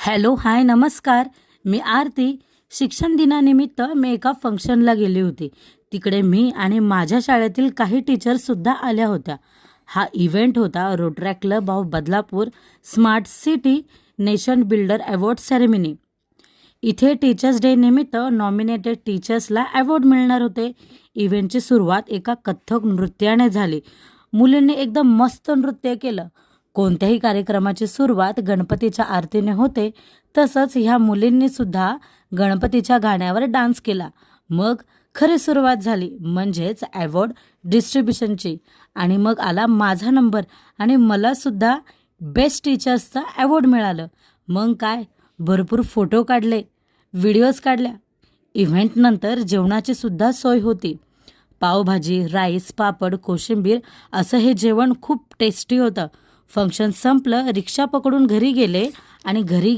Hello, हाय, नमस्कार. मी आरती. शिक्षण दिनानिमित्त मी एका फंक्शनला गेली होती. तिकडे मी आणि माझ्या शाळेतील काही टीचर्ससुद्धा आल्या होत्या. हा इव्हेंट होता rotary club of Badlapur smart city nation builder award ceremony. इथे टीचर्स डे निमित्त नॉमिनेटेड टीचर्सला अवॉर्ड मिळणार होते. इव्हेंटची सुरुवात एका कथ्थक नृत्याने झाली. मुलींनी एकदम मस्त नृत्य केलं. कोणत्याही कार्यक्रमाची सुरुवात गणपतीच्या आरतीने होते, तसंच ह्या मुलींनी सुद्धा गणपतीच्या गाण्यावर डान्स केला. मग खरी सुरुवात झाली, म्हणजेच अवॉर्ड डिस्ट्रीब्युशनची. आणि मग आला माझा नंबर आणि मला सुद्धा बेस्ट टीचर्सचा अवॉर्ड मिळालं. मग काय, भरपूर फोटो काढले, व्हिडिओज काढल्या. इव्हेंटनंतर जेवणाची सुद्धा सोय होती. पावभाजी, राईस, पापड, कोशिंबीर असं हे जेवण खूप टेस्टी होतं. फंक्शन संपलं, रिक्षा पकडून घरी गेले आणि घरी